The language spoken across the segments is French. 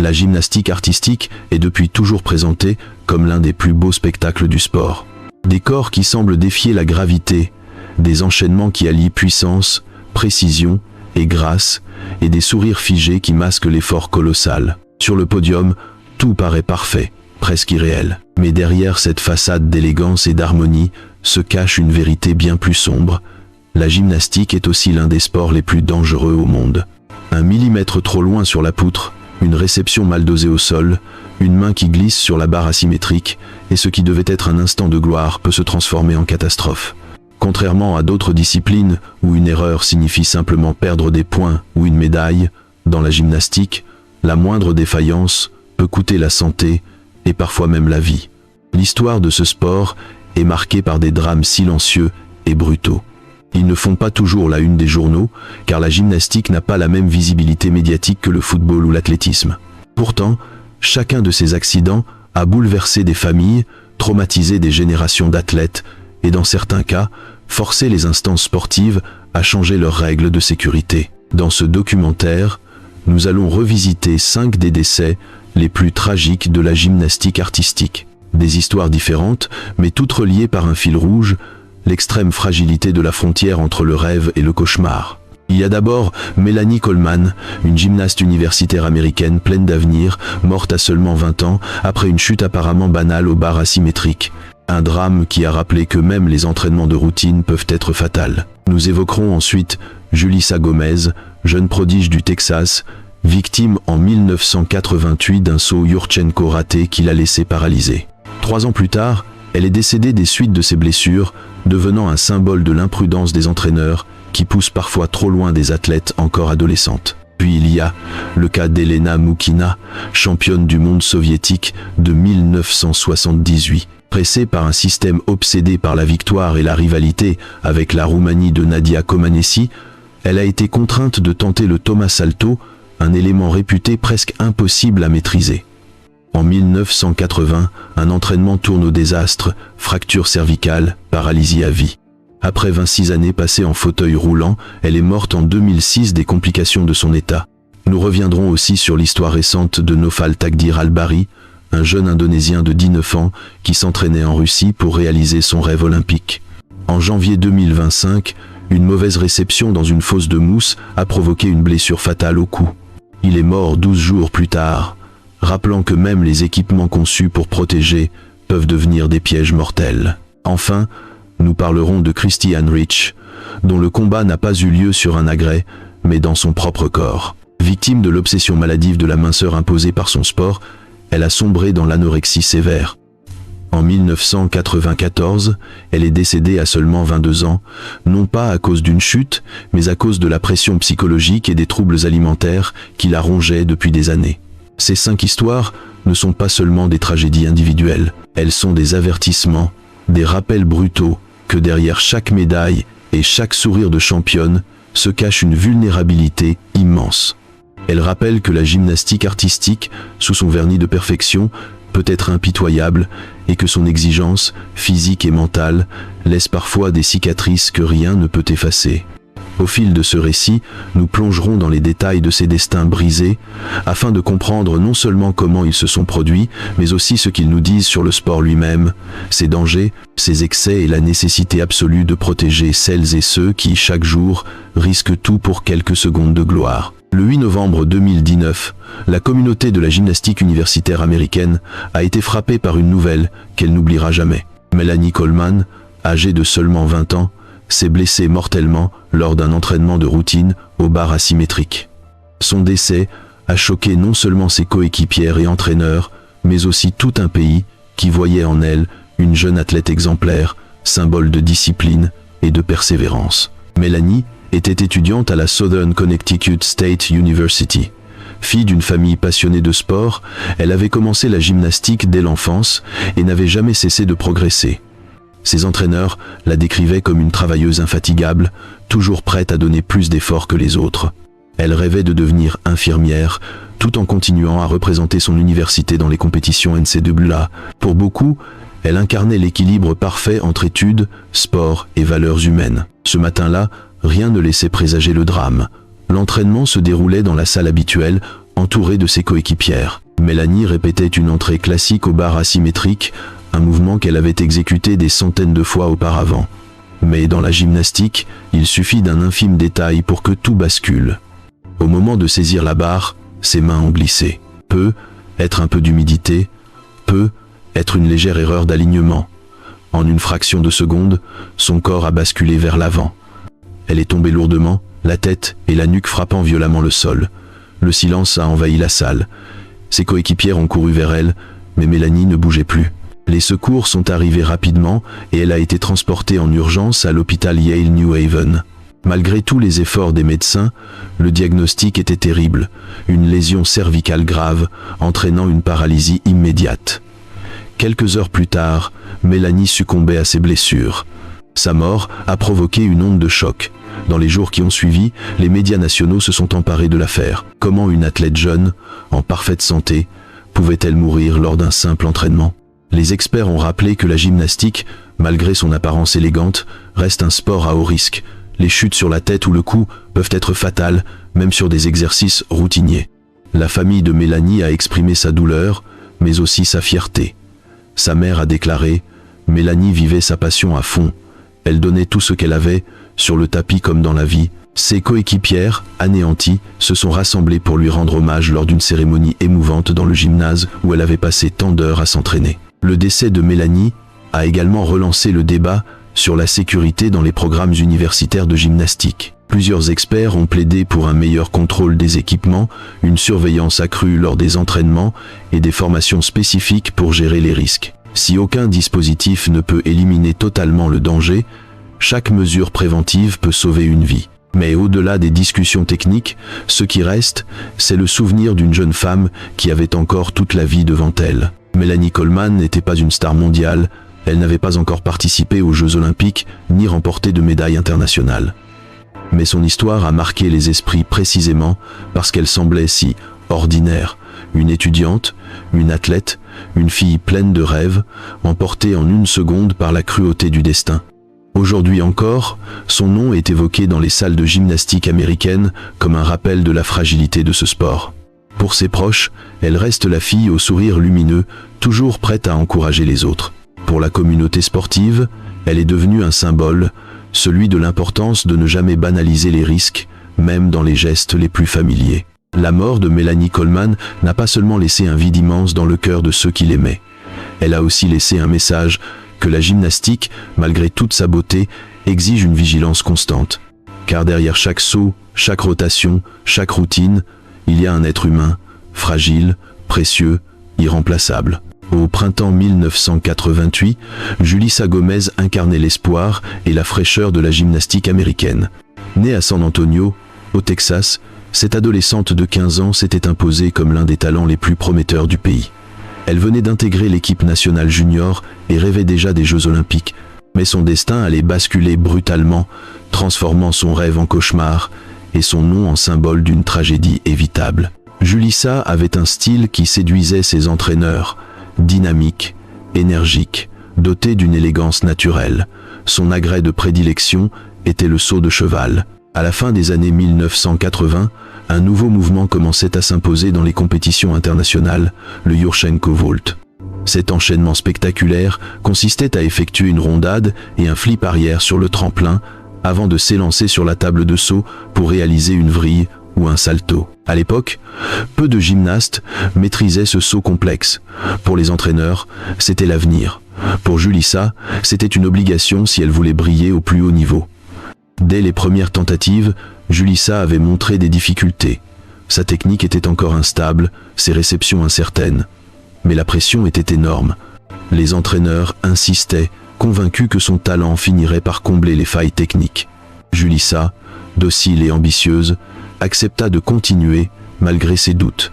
La gymnastique artistique est depuis toujours présentée comme l'un des plus beaux spectacles du sport. Des corps qui semblent défier la gravité, des enchaînements qui allient puissance, précision et grâce, et des sourires figés qui masquent l'effort colossal. Sur le podium, tout paraît parfait, presque irréel. Mais derrière cette façade d'élégance et d'harmonie se cache une vérité bien plus sombre. La gymnastique est aussi l'un des sports les plus dangereux au monde. Un millimètre trop loin sur la poutre, une réception mal dosée au sol, une main qui glisse sur la barre asymétrique, et ce qui devait être un instant de gloire peut se transformer en catastrophe. Contrairement à d'autres disciplines où une erreur signifie simplement perdre des points ou une médaille, dans la gymnastique, la moindre défaillance peut coûter la santé et parfois même la vie. L'histoire de ce sport est marquée par des drames silencieux et brutaux. Ils ne font pas toujours la une des journaux, car la gymnastique n'a pas la même visibilité médiatique que le football ou l'athlétisme. Pourtant, chacun de ces accidents a bouleversé des familles, traumatisé des générations d'athlètes et dans certains cas, forcé les instances sportives à changer leurs règles de sécurité. Dans ce documentaire, nous allons revisiter 5 des décès les plus tragiques de la gymnastique artistique. Des histoires différentes, mais toutes reliées par un fil rouge, l'extrême fragilité de la frontière entre le rêve et le cauchemar. Il y a d'abord Melanie Coleman, une gymnaste universitaire américaine pleine d'avenir, morte à seulement 20 ans après une chute apparemment banale aux barres asymétriques. Un drame qui a rappelé que même les entraînements de routine peuvent être fatals. Nous évoquerons ensuite Julissa Gomez, jeune prodige du Texas, victime en 1988 d'un saut Yurchenko raté qui l'a laissé paralysée. 3 ans plus tard, elle est décédée des suites de ses blessures, devenant un symbole de l'imprudence des entraîneurs qui poussent parfois trop loin des athlètes encore adolescentes. Puis il y a le cas d'Elena Moukina, championne du monde soviétique de 1978. Pressée par un système obsédé par la victoire et la rivalité avec la Roumanie de Nadia Comaneci, elle a été contrainte de tenter le Thomas Salto, un élément réputé presque impossible à maîtriser. En 1980, un entraînement tourne au désastre, fracture cervicale, paralysie à vie. Après 26 années passées en fauteuil roulant, elle est morte en 2006 des complications de son état. Nous reviendrons aussi sur l'histoire récente de Naufal Takdir Al-Bari, un jeune Indonésien de 19 ans qui s'entraînait en Russie pour réaliser son rêve olympique. En janvier 2025, une mauvaise réception dans une fosse de mousse a provoqué une blessure fatale au cou. Il est mort 12 jours plus tard, rappelant que même les équipements conçus pour protéger peuvent devenir des pièges mortels. Enfin, nous parlerons de Christiane Rich, dont le combat n'a pas eu lieu sur un agrès, mais dans son propre corps. Victime de l'obsession maladive de la minceur imposée par son sport, elle a sombré dans l'anorexie sévère. En 1994, elle est décédée à seulement 22 ans, non pas à cause d'une chute, mais à cause de la pression psychologique et des troubles alimentaires qui la rongeaient depuis des années. Ces 5 histoires ne sont pas seulement des tragédies individuelles, elles sont des avertissements, des rappels brutaux que derrière chaque médaille et chaque sourire de championne se cache une vulnérabilité immense. Elles rappellent que la gymnastique artistique, sous son vernis de perfection, peut être impitoyable et que son exigence, physique et mentale, laisse parfois des cicatrices que rien ne peut effacer. Au fil de ce récit, nous plongerons dans les détails de ces destins brisés, afin de comprendre non seulement comment ils se sont produits, mais aussi ce qu'ils nous disent sur le sport lui-même, ses dangers, ses excès et la nécessité absolue de protéger celles et ceux qui, chaque jour, risquent tout pour quelques secondes de gloire. Le 8 novembre 2019, la communauté de la gymnastique universitaire américaine a été frappée par une nouvelle qu'elle n'oubliera jamais. Melanie Coleman, âgée de seulement 20 ans, s'est blessée mortellement lors d'un entraînement de routine aux barres asymétriques. Son décès a choqué non seulement ses coéquipières et entraîneurs, mais aussi tout un pays qui voyait en elle une jeune athlète exemplaire, symbole de discipline et de persévérance. Melanie était étudiante à la Southern Connecticut State University. Fille d'une famille passionnée de sport, elle avait commencé la gymnastique dès l'enfance et n'avait jamais cessé de progresser. Ses entraîneurs la décrivaient comme une travailleuse infatigable, toujours prête à donner plus d'efforts que les autres. Elle rêvait de devenir infirmière, tout en continuant à représenter son université dans les compétitions NCAA. Pour beaucoup, elle incarnait l'équilibre parfait entre études, sport et valeurs humaines. Ce matin-là, rien ne laissait présager le drame. L'entraînement se déroulait dans la salle habituelle, entourée de ses coéquipières. Mélanie répétait une entrée classique aux barres asymétriques, un mouvement qu'elle avait exécuté des centaines de fois auparavant. Mais dans la gymnastique, il suffit d'un infime détail pour que tout bascule. Au moment de saisir la barre, ses mains ont glissé. Peut être un peu d'humidité, peut être une légère erreur d'alignement. En une fraction de seconde, son corps a basculé vers l'avant. Elle est tombée lourdement, la tête et la nuque frappant violemment le sol. Le silence a envahi la salle. Ses coéquipières ont couru vers elle, mais Mélanie ne bougeait plus. Les secours sont arrivés rapidement et elle a été transportée en urgence à l'hôpital Yale New Haven. Malgré tous les efforts des médecins, le diagnostic était terrible, une lésion cervicale grave, entraînant une paralysie immédiate. Quelques heures plus tard, Mélanie succombait à ses blessures. Sa mort a provoqué une onde de choc. Dans les jours qui ont suivi, les médias nationaux se sont emparés de l'affaire. Comment une athlète jeune, en parfaite santé, pouvait-elle mourir lors d'un simple entraînement ? Les experts ont rappelé que la gymnastique, malgré son apparence élégante, reste un sport à haut risque. Les chutes sur la tête ou le cou peuvent être fatales, même sur des exercices routiniers. La famille de Mélanie a exprimé sa douleur, mais aussi sa fierté. Sa mère a déclaré « Mélanie vivait sa passion à fond. Elle donnait tout ce qu'elle avait, sur le tapis comme dans la vie. » Ses coéquipières, anéanties, se sont rassemblées pour lui rendre hommage lors d'une cérémonie émouvante dans le gymnase où elle avait passé tant d'heures à s'entraîner. Le décès de Mélanie a également relancé le débat sur la sécurité dans les programmes universitaires de gymnastique. Plusieurs experts ont plaidé pour un meilleur contrôle des équipements, une surveillance accrue lors des entraînements et des formations spécifiques pour gérer les risques. Si aucun dispositif ne peut éliminer totalement le danger, chaque mesure préventive peut sauver une vie. Mais au-delà des discussions techniques, ce qui reste, c'est le souvenir d'une jeune femme qui avait encore toute la vie devant elle. Mélanie Coleman n'était pas une star mondiale, elle n'avait pas encore participé aux Jeux Olympiques ni remporté de médaille internationale. Mais son histoire a marqué les esprits précisément parce qu'elle semblait si ordinaire. Une étudiante, une athlète, une fille pleine de rêves, emportée en une seconde par la cruauté du destin. Aujourd'hui encore, son nom est évoqué dans les salles de gymnastique américaines comme un rappel de la fragilité de ce sport. Pour ses proches, elle reste la fille au sourire lumineux, toujours prête à encourager les autres. Pour la communauté sportive, elle est devenue un symbole, celui de l'importance de ne jamais banaliser les risques, même dans les gestes les plus familiers. La mort de Mélanie Coleman n'a pas seulement laissé un vide immense dans le cœur de ceux qui l'aimaient. Elle a aussi laissé un message que la gymnastique, malgré toute sa beauté, exige une vigilance constante. Car derrière chaque saut, chaque rotation, chaque routine, il y a un être humain, fragile, précieux, irremplaçable. Au printemps 1988, Julissa Gomez incarnait l'espoir et la fraîcheur de la gymnastique américaine. Née à San Antonio, au Texas, cette adolescente de 15 ans s'était imposée comme l'un des talents les plus prometteurs du pays. Elle venait d'intégrer l'équipe nationale junior et rêvait déjà des Jeux Olympiques, mais son destin allait basculer brutalement, transformant son rêve en cauchemar et son nom en symbole d'une tragédie évitable. Julissa avait un style qui séduisait ses entraîneurs, dynamique, énergique, doté d'une élégance naturelle. Son agrès de prédilection était le saut de cheval. À la fin des années 1980, un nouveau mouvement commençait à s'imposer dans les compétitions internationales, le Yurchenko Vault. Cet enchaînement spectaculaire consistait à effectuer une rondade et un flip arrière sur le tremplin avant de s'élancer sur la table de saut pour réaliser une vrille ou un salto. À l'époque, peu de gymnastes maîtrisaient ce saut complexe. Pour les entraîneurs, c'était l'avenir. Pour Julissa, c'était une obligation si elle voulait briller au plus haut niveau. Dès les premières tentatives, Julissa avait montré des difficultés. Sa technique était encore instable, ses réceptions incertaines. Mais la pression était énorme. Les entraîneurs insistaient, convaincus que son talent finirait par combler les failles techniques. Julissa, docile et ambitieuse, accepta de continuer malgré ses doutes.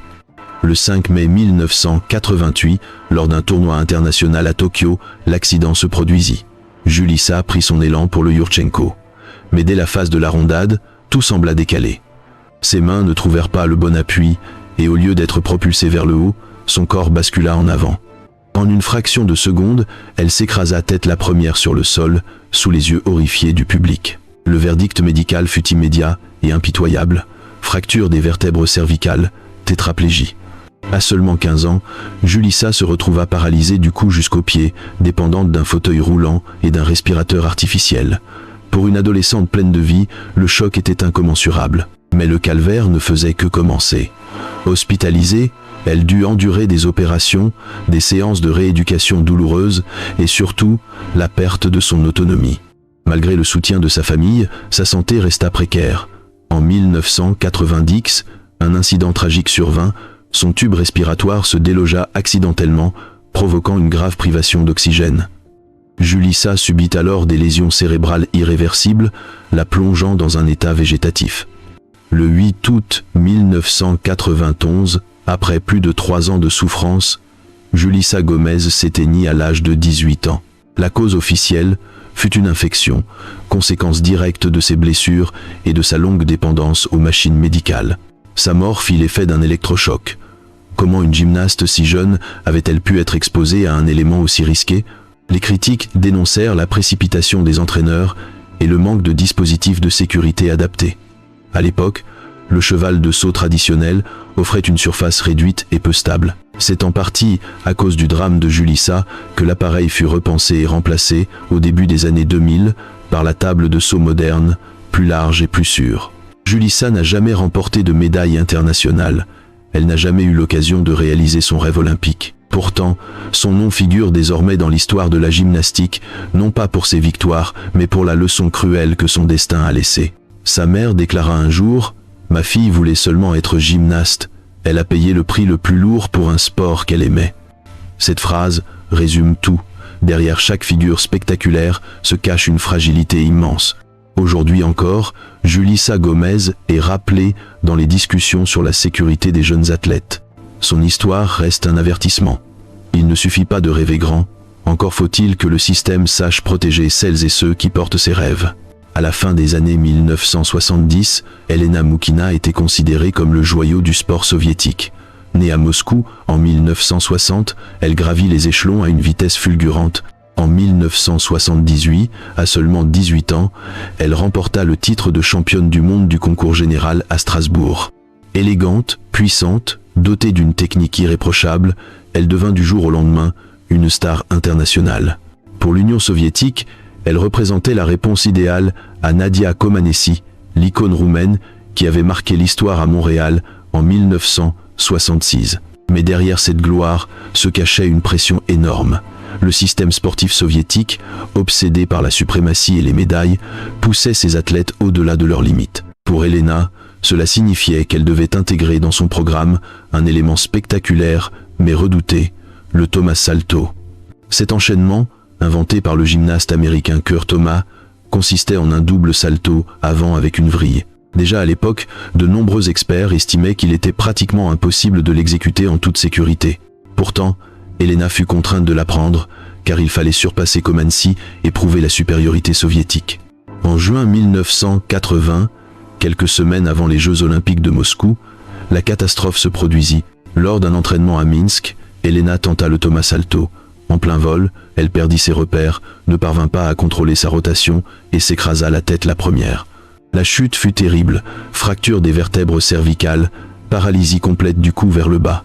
Le 5 mai 1988, lors d'un tournoi international à Tokyo, l'accident se produisit. Julissa prit son élan pour le Yurchenko. Mais dès la phase de la rondade, tout sembla décalé. Ses mains ne trouvèrent pas le bon appui et au lieu d'être propulsée vers le haut, son corps bascula en avant. En une fraction de seconde, elle s'écrasa tête la première sur le sol, sous les yeux horrifiés du public. Le verdict médical fut immédiat et impitoyable. Fracture des vertèbres cervicales, tétraplégie. À seulement 15 ans, Julissa se retrouva paralysée du cou jusqu'aux pieds, dépendante d'un fauteuil roulant et d'un respirateur artificiel. Pour une adolescente pleine de vie, le choc était incommensurable. Mais le calvaire ne faisait que commencer. Hospitalisée, elle dut endurer des opérations, des séances de rééducation douloureuses et surtout la perte de son autonomie. Malgré le soutien de sa famille, sa santé resta précaire. En 1990, un incident tragique survint, son tube respiratoire se délogea accidentellement, provoquant une grave privation d'oxygène. Julissa subit alors des lésions cérébrales irréversibles, la plongeant dans un état végétatif. Le 8 août 1991, après plus de 3 ans de souffrance, Julissa Gomez s'éteignit à l'âge de 18 ans. La cause officielle fut une infection, conséquence directe de ses blessures et de sa longue dépendance aux machines médicales. Sa mort fit l'effet d'un électrochoc. Comment une gymnaste si jeune avait-elle pu être exposée à un élément aussi risqué? Les critiques dénoncèrent la précipitation des entraîneurs et le manque de dispositifs de sécurité adaptés. À l'époque, le cheval de saut traditionnel offrait une surface réduite et peu stable. C'est en partie à cause du drame de Julissa que l'appareil fut repensé et remplacé au début des années 2000 par la table de saut moderne, plus large et plus sûre. Julissa n'a jamais remporté de médaille internationale. Elle n'a jamais eu l'occasion de réaliser son rêve olympique. Pourtant, son nom figure désormais dans l'histoire de la gymnastique, non pas pour ses victoires, mais pour la leçon cruelle que son destin a laissée. Sa mère déclara un jour « Ma fille voulait seulement être gymnaste. Elle a payé le prix le plus lourd pour un sport qu'elle aimait. » Cette phrase résume tout. Derrière chaque figure spectaculaire se cache une fragilité immense. Aujourd'hui encore, Julissa Gomez est rappelée dans les discussions sur la sécurité des jeunes athlètes. Son histoire reste un avertissement. Il ne suffit pas de rêver grand, encore faut-il que le système sache protéger celles et ceux qui portent ses rêves. À la fin des années 1970, Elena Moukina était considérée comme le joyau du sport soviétique. Née à Moscou en 1960, elle gravit les échelons à une vitesse fulgurante. En 1978, à seulement 18 ans, elle remporta le titre de championne du monde du concours général à Strasbourg. Élégante, puissante, dotée d'une technique irréprochable, elle devint du jour au lendemain une star internationale. Pour l'Union soviétique, elle représentait la réponse idéale à Nadia Comaneci, l'icône roumaine qui avait marqué l'histoire à Montréal en 1966. Mais derrière cette gloire se cachait une pression énorme. Le système sportif soviétique, obsédé par la suprématie et les médailles, poussait ses athlètes au-delà de leurs limites. Pour Elena, cela signifiait qu'elle devait intégrer dans son programme un élément spectaculaire mais redouté, le Thomas Salto. Cet enchaînement, inventé par le gymnaste américain Kurt Thomas, consistait en un double salto avant avec une vrille. Déjà à l'époque, de nombreux experts estimaient qu'il était pratiquement impossible de l'exécuter en toute sécurité. Pourtant, Elena fut contrainte de l'apprendre, car il fallait surpasser Comaneci et prouver la supériorité soviétique. En juin 1980, quelques semaines avant les Jeux Olympiques de Moscou, la catastrophe se produisit. Lors d'un entraînement à Minsk, Elena tenta le Thomas Salto. En plein vol, elle perdit ses repères, ne parvint pas à contrôler sa rotation et s'écrasa la tête la première. La chute fut terrible, fracture des vertèbres cervicales, paralysie complète du cou vers le bas.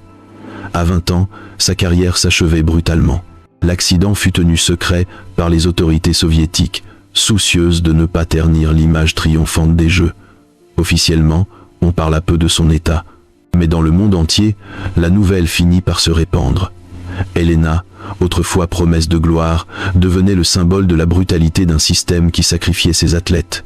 À 20 ans, sa carrière s'achevait brutalement. L'accident fut tenu secret par les autorités soviétiques, soucieuses de ne pas ternir l'image triomphante des Jeux. Officiellement, on parla peu de son état, mais dans le monde entier, la nouvelle finit par se répandre. Elena, autrefois promesse de gloire, devenait le symbole de la brutalité d'un système qui sacrifiait ses athlètes.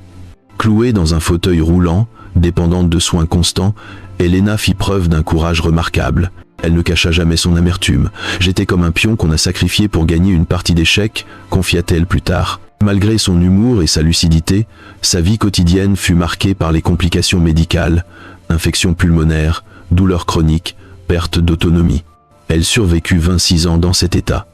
Clouée dans un fauteuil roulant, dépendante de soins constants, Elena fit preuve d'un courage remarquable. Elle ne cacha jamais son amertume. « J'étais comme un pion qu'on a sacrifié pour gagner une partie d'échecs », confia-t-elle plus tard. Malgré son humour et sa lucidité, sa vie quotidienne fut marquée par les complications médicales, infections pulmonaires, douleurs chroniques, perte d'autonomie. Elle survécut 26 ans dans cet état.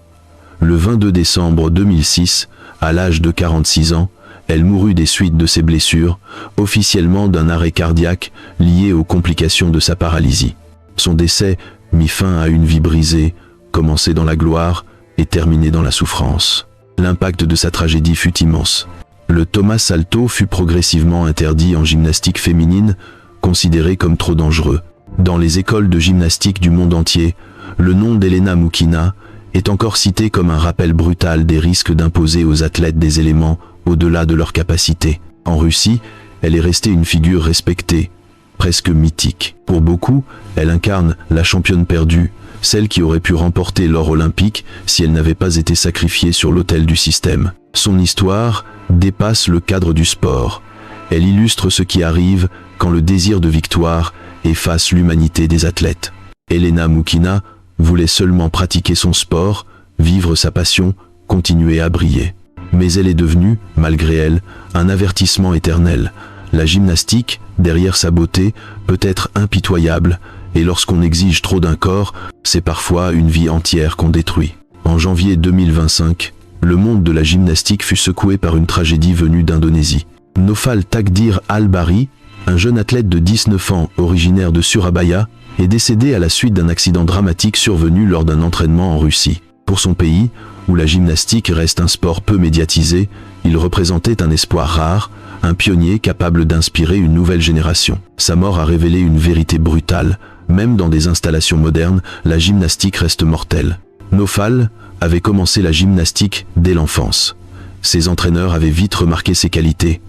Le 22 décembre 2006, à l'âge de 46 ans, elle mourut des suites de ses blessures, officiellement d'un arrêt cardiaque lié aux complications de sa paralysie. Son décès mit fin à une vie brisée, commencée dans la gloire et terminée dans la souffrance. L'impact de sa tragédie fut immense. Le Thomas Salto fut progressivement interdit en gymnastique féminine, considéré comme trop dangereux. Dans les écoles de gymnastique du monde entier, le nom d'Elena Moukina est encore cité comme un rappel brutal des risques d'imposer aux athlètes des éléments au-delà de leurs capacités. En Russie, elle est restée une figure respectée, presque mythique. Pour beaucoup, elle incarne la championne perdue, celle qui aurait pu remporter l'or olympique si elle n'avait pas été sacrifiée sur l'autel du système. Son histoire dépasse le cadre du sport. Elle illustre ce qui arrive quand le désir de victoire efface l'humanité des athlètes. Elena Moukina voulait seulement pratiquer son sport, vivre sa passion, continuer à briller. Mais elle est devenue, malgré elle, un avertissement éternel. La gymnastique, derrière sa beauté, peut être impitoyable, et lorsqu'on exige trop d'un corps, c'est parfois une vie entière qu'on détruit. En janvier 2025, le monde de la gymnastique fut secoué par une tragédie venue d'Indonésie. Naufal Takdir Al-Bari, un jeune athlète de 19 ans originaire de Surabaya, est décédé à la suite d'un accident dramatique survenu lors d'un entraînement en Russie. Pour son pays, où la gymnastique reste un sport peu médiatisé, il représentait un espoir rare, un pionnier capable d'inspirer une nouvelle génération. Sa mort a révélé une vérité brutale. Même dans des installations modernes, la gymnastique reste mortelle. Naufal avait commencé la gymnastique dès l'enfance. Ses entraîneurs avaient vite remarqué ses qualités,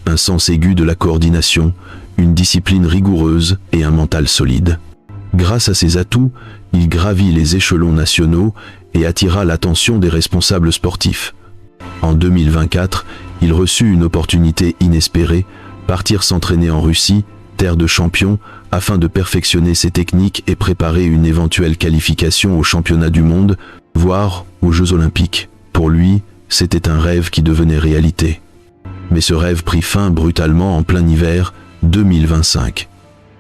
un sens aigu de la coordination, une discipline rigoureuse et un mental solide. Grâce à ses atouts, il gravit les échelons nationaux et attira l'attention des responsables sportifs. En 2024, il reçut une opportunité inespérée, partir s'entraîner en Russie, terre de champions, afin de perfectionner ses techniques et préparer une éventuelle qualification aux championnats du monde, voire aux Jeux Olympiques. Pour lui, c'était un rêve qui devenait réalité. Mais ce rêve prit fin brutalement en plein hiver 2025.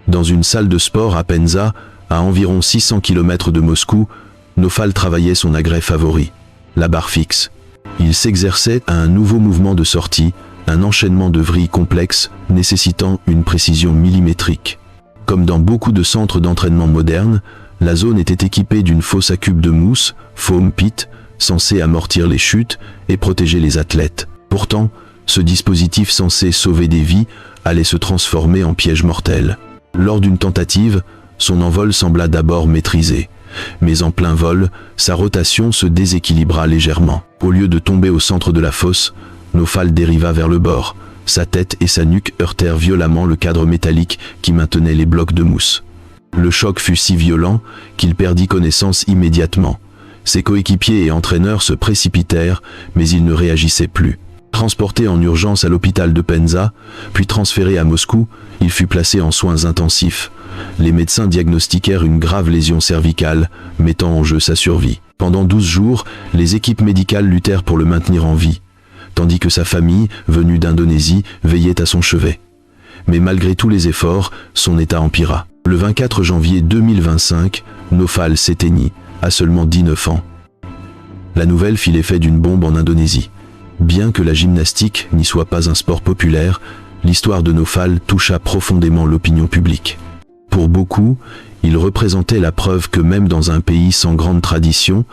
Dans une salle de sport à Penza, à environ 600 km de Moscou, Naufal travaillait son agrès favori, la barre fixe. Il s'exerçait à un nouveau mouvement de sortie, un enchaînement de vrilles complexes nécessitant une précision millimétrique. Comme dans beaucoup de centres d'entraînement modernes, la zone était équipée d'une fosse à cubes de mousse, foam pit, censée amortir les chutes et protéger les athlètes. Pourtant, ce dispositif censé sauver des vies allait se transformer en piège mortel. Lors d'une tentative, son envol sembla d'abord maîtrisé. Mais en plein vol, sa rotation se déséquilibra légèrement. Au lieu de tomber au centre de la fosse, Naufal dériva vers le bord. Sa tête et sa nuque heurtèrent violemment le cadre métallique qui maintenait les blocs de mousse. Le choc fut si violent qu'il perdit connaissance immédiatement. Ses coéquipiers et entraîneurs se précipitèrent, mais il ne réagissait plus. Transporté en urgence à l'hôpital de Penza, puis transféré à Moscou, il fut placé en soins intensifs. Les médecins diagnostiquèrent une grave lésion cervicale, mettant en jeu sa survie. Pendant 12 jours, les équipes médicales luttèrent pour le maintenir en vie, tandis que sa famille, venue d'Indonésie, veillait à son chevet. Mais malgré tous les efforts, son état empira. Le 24 janvier 2025, Naufal s'éteignit, à seulement 19 ans. La nouvelle fit l'effet d'une bombe en Indonésie. Bien que la gymnastique n'y soit pas un sport populaire, l'histoire de Naufal toucha profondément l'opinion publique. Pour beaucoup, il représentait la preuve que même dans un pays sans grande tradition,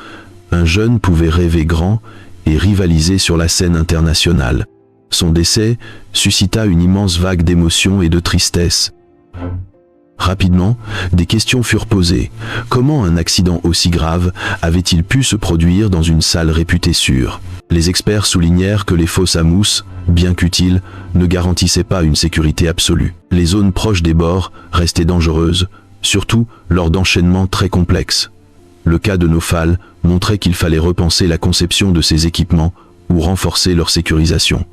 un jeune pouvait rêver grand et rivaliser sur la scène internationale. Son décès suscita une immense vague d'émotion et de tristesse. Rapidement, des questions furent posées. Comment un accident aussi grave avait-il pu se produire dans une salle réputée sûre ? Les experts soulignèrent que les fosses à mousse, bien qu'utiles, ne garantissaient pas une sécurité absolue. Les zones proches des bords restaient dangereuses, surtout lors d'enchaînements très complexes. Le cas de Naufal montrait qu'il fallait repenser la conception de ces équipements ou renforcer leur sécurisation.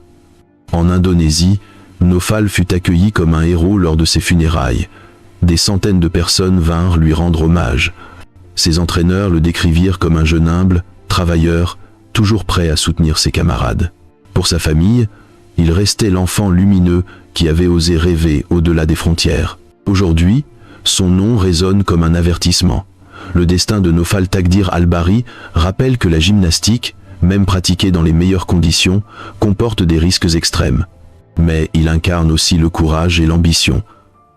En Indonésie, Naufal fut accueilli comme un héros lors de ses funérailles. Des centaines de personnes vinrent lui rendre hommage. Ses entraîneurs le décrivirent comme un jeune humble, travailleur, toujours prêt à soutenir ses camarades. Pour sa famille, il restait l'enfant lumineux qui avait osé rêver au-delà des frontières. Aujourd'hui, son nom résonne comme un avertissement. Le destin de Naufal Takdir Al-Bari rappelle que la gymnastique, même pratiquée dans les meilleures conditions, comporte des risques extrêmes. Mais il incarne aussi le courage et l'ambition,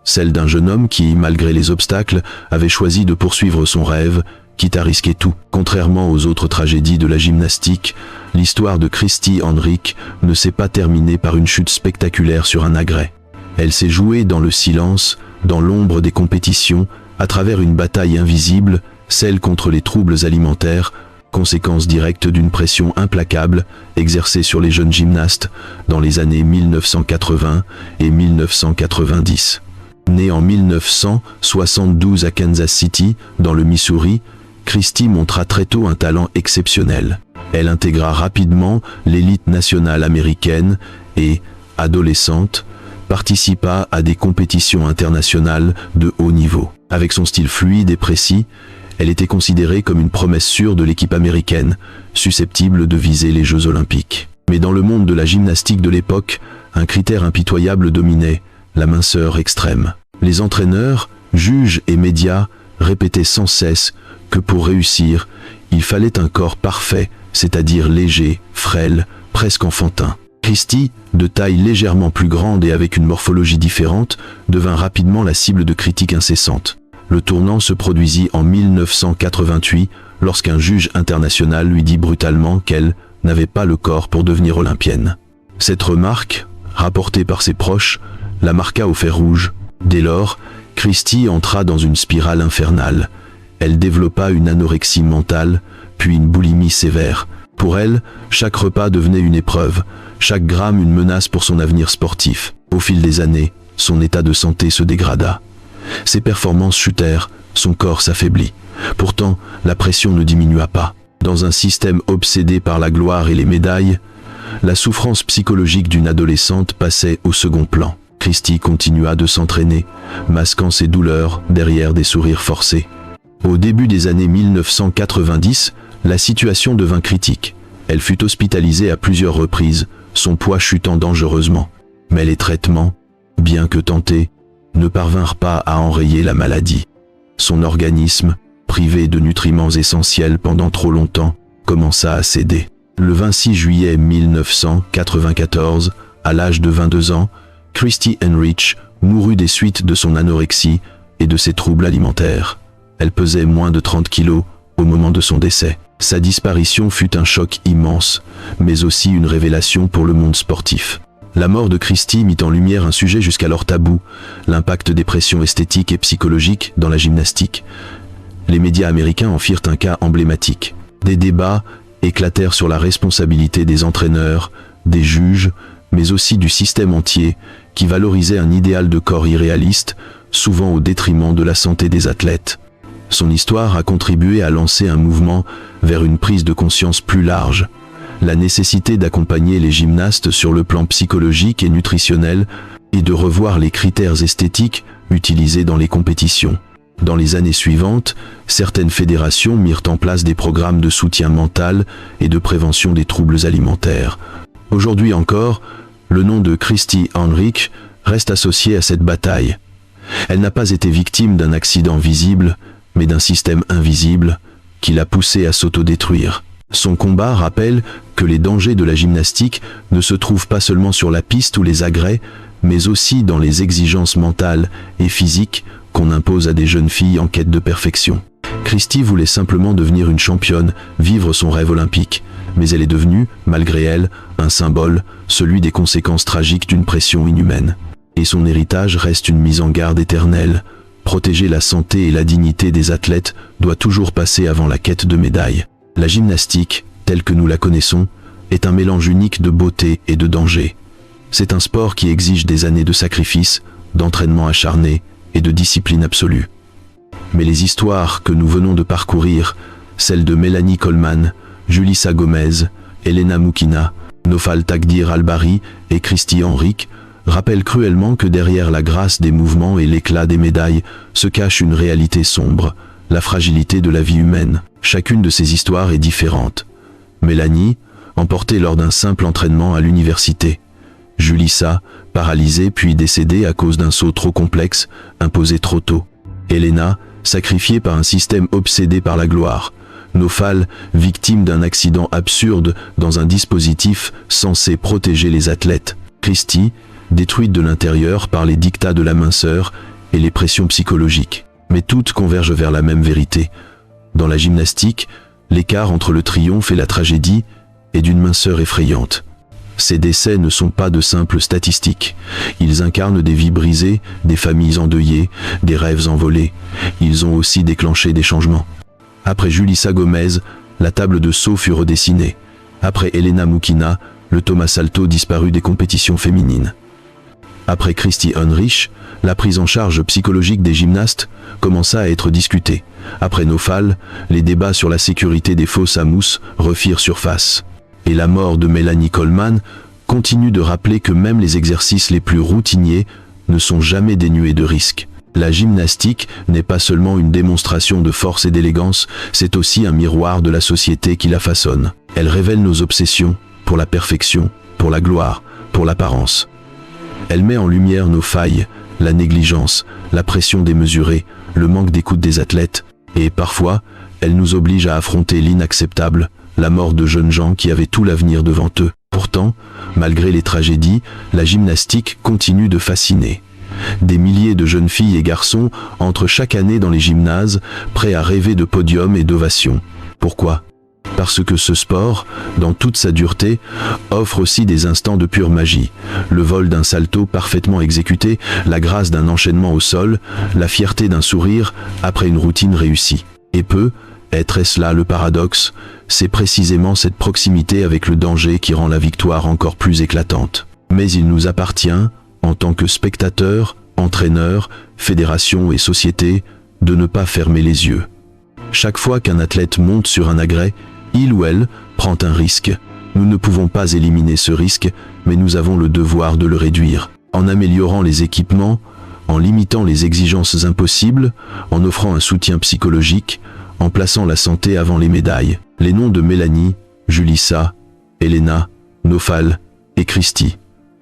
celle d'un jeune homme qui, malgré les obstacles, avait choisi de poursuivre son rêve, quitte à risquer tout. Contrairement aux autres tragédies de la gymnastique, l'histoire de Kristi Henriques ne s'est pas terminée par une chute spectaculaire sur un agrès. Elle s'est jouée dans le silence, dans l'ombre des compétitions, à travers une bataille invisible, celle contre les troubles alimentaires, conséquence directe d'une pression implacable exercée sur les jeunes gymnastes dans les années 1980 et 1990. Née en 1972 à Kansas City, dans le Missouri, Christy montra très tôt un talent exceptionnel. Elle intégra rapidement l'élite nationale américaine et, adolescente, participa à des compétitions internationales de haut niveau. Avec son style fluide et précis, elle était considérée comme une promesse sûre de l'équipe américaine, susceptible de viser les Jeux Olympiques. Mais dans le monde de la gymnastique de l'époque, un critère impitoyable dominait, la minceur extrême. Les entraîneurs, juges et médias répétaient sans cesse que pour réussir, il fallait un corps parfait, c'est-à-dire léger, frêle, presque enfantin. Christy, de taille légèrement plus grande et avec une morphologie différente, devint rapidement la cible de critiques incessantes. Le tournant se produisit en 1988, lorsqu'un juge international lui dit brutalement qu'elle n'avait pas le corps pour devenir olympienne. Cette remarque, rapportée par ses proches, la marqua au fer rouge. Dès lors, Christy entra dans une spirale infernale. Elle développa une anorexie mentale, puis une boulimie sévère. Pour elle, chaque repas devenait une épreuve, chaque gramme une menace pour son avenir sportif. Au fil des années, son état de santé se dégrada. Ses performances chutèrent, son corps s'affaiblit. Pourtant, la pression ne diminua pas. Dans un système obsédé par la gloire et les médailles, la souffrance psychologique d'une adolescente passait au second plan. Christy continua de s'entraîner, masquant ses douleurs derrière des sourires forcés. Au début des années 1990, la situation devint critique. Elle fut hospitalisée à plusieurs reprises, son poids chutant dangereusement. Mais les traitements, bien que tentés, ne parvinrent pas à enrayer la maladie. Son organisme, privé de nutriments essentiels pendant trop longtemps, commença à céder. Le 26 juillet 1994, à l'âge de 22 ans, Christy Henrich mourut des suites de son anorexie et de ses troubles alimentaires. Elle pesait moins de 30 kilos au moment de son décès. Sa disparition fut un choc immense, mais aussi une révélation pour le monde sportif. La mort de Christy mit en lumière un sujet jusqu'alors tabou, l'impact des pressions esthétiques et psychologiques dans la gymnastique. Les médias américains en firent un cas emblématique. Des débats éclatèrent sur la responsabilité des entraîneurs, des juges, mais aussi du système entier, qui valorisait un idéal de corps irréaliste, souvent au détriment de la santé des athlètes. Son histoire a contribué à lancer un mouvement vers une prise de conscience plus large. La nécessité d'accompagner les gymnastes sur le plan psychologique et nutritionnel et de revoir les critères esthétiques utilisés dans les compétitions. Dans les années suivantes, certaines fédérations mirent en place des programmes de soutien mental et de prévention des troubles alimentaires. Aujourd'hui encore, le nom de Christy Henrich reste associé à cette bataille. Elle n'a pas été victime d'un accident visible, mais d'un système invisible qui l'a poussée à s'autodétruire. Son combat rappelle que les dangers de la gymnastique ne se trouvent pas seulement sur la piste ou les agrès, mais aussi dans les exigences mentales et physiques qu'on impose à des jeunes filles en quête de perfection. Christy voulait simplement devenir une championne, vivre son rêve olympique, mais elle est devenue, malgré elle, un symbole, celui des conséquences tragiques d'une pression inhumaine. Et son héritage reste une mise en garde éternelle. Protéger la santé et la dignité des athlètes doit toujours passer avant la quête de médailles. La gymnastique, telle que nous la connaissons, est un mélange unique de beauté et de danger. C'est un sport qui exige des années de sacrifice, d'entraînement acharné et de discipline absolue. Mais les histoires que nous venons de parcourir, celles de Melanie Coleman, Julissa Gomez, Elena Mukina, Nofal Takdir Albari et Christy Henrich, rappellent cruellement que derrière la grâce des mouvements et l'éclat des médailles se cache une réalité sombre, la fragilité de la vie humaine. Chacune de ces histoires est différente. Mélanie, emportée lors d'un simple entraînement à l'université. Julissa, paralysée puis décédée à cause d'un saut trop complexe, imposé trop tôt. Elena, sacrifiée par un système obsédé par la gloire. Nofal, victime d'un accident absurde dans un dispositif censé protéger les athlètes. Christy, détruite de l'intérieur par les dictats de la minceur et les pressions psychologiques. Mais toutes convergent vers la même vérité. Dans la gymnastique, l'écart entre le triomphe et la tragédie est d'une minceur effrayante. Ces décès ne sont pas de simples statistiques. Ils incarnent des vies brisées, des familles endeuillées, des rêves envolés. Ils ont aussi déclenché des changements. Après Julissa Gomez, la table de saut fut redessinée. Après Elena Mukina, le Thomas Salto disparut des compétitions féminines. Après Christy Heinrich, la prise en charge psychologique des gymnastes commença à être discutée. Après Nofal, les débats sur la sécurité des fosses à mousse refirent surface. Et la mort de Melanie Coleman continue de rappeler que même les exercices les plus routiniers ne sont jamais dénués de risques. La gymnastique n'est pas seulement une démonstration de force et d'élégance, c'est aussi un miroir de la société qui la façonne. Elle révèle nos obsessions pour la perfection, pour la gloire, pour l'apparence. Elle met en lumière nos failles, la négligence, la pression démesurée, le manque d'écoute des athlètes, et parfois, elle nous oblige à affronter l'inacceptable, la mort de jeunes gens qui avaient tout l'avenir devant eux. Pourtant, malgré les tragédies, la gymnastique continue de fasciner. Des milliers de jeunes filles et garçons entrent chaque année dans les gymnases, prêts à rêver de podiums et d'ovations. Pourquoi ? Parce que ce sport, dans toute sa dureté, offre aussi des instants de pure magie. Le vol d'un salto parfaitement exécuté, la grâce d'un enchaînement au sol, la fierté d'un sourire après une routine réussie. Et est-ce là le paradoxe ? C'est précisément cette proximité avec le danger qui rend la victoire encore plus éclatante. Mais il nous appartient, en tant que spectateurs, entraîneurs, fédérations et sociétés, de ne pas fermer les yeux. Chaque fois qu'un athlète monte sur un agrès, il ou elle prend un risque. Nous ne pouvons pas éliminer ce risque, mais nous avons le devoir de le réduire. En améliorant les équipements, en limitant les exigences impossibles, en offrant un soutien psychologique, en plaçant la santé avant les médailles. Les noms de Mélanie, Julissa, Elena, Nofal et Christy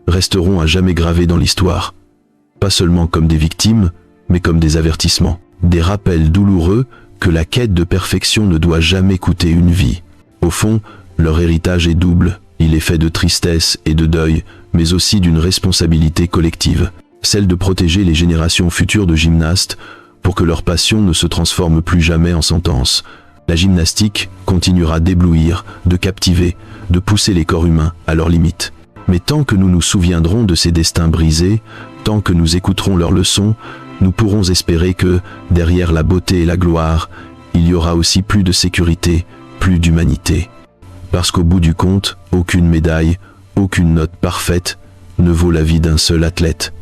resteront à jamais gravés dans l'histoire. Pas seulement comme des victimes, mais comme des avertissements. Des rappels douloureux que la quête de perfection ne doit jamais coûter une vie. Au fond, leur héritage est double. Il est fait de tristesse et de deuil, mais aussi d'une responsabilité collective. Celle de protéger les générations futures de gymnastes pour que leur passion ne se transforme plus jamais en sentence. La gymnastique continuera d'éblouir, de captiver, de pousser les corps humains à leurs limites. Mais tant que nous nous souviendrons de ces destins brisés, tant que nous écouterons leurs leçons, nous pourrons espérer que, derrière la beauté et la gloire, il y aura aussi plus de sécurité, plus d'humanité. Parce qu'au bout du compte, aucune médaille, aucune note parfaite ne vaut la vie d'un seul athlète.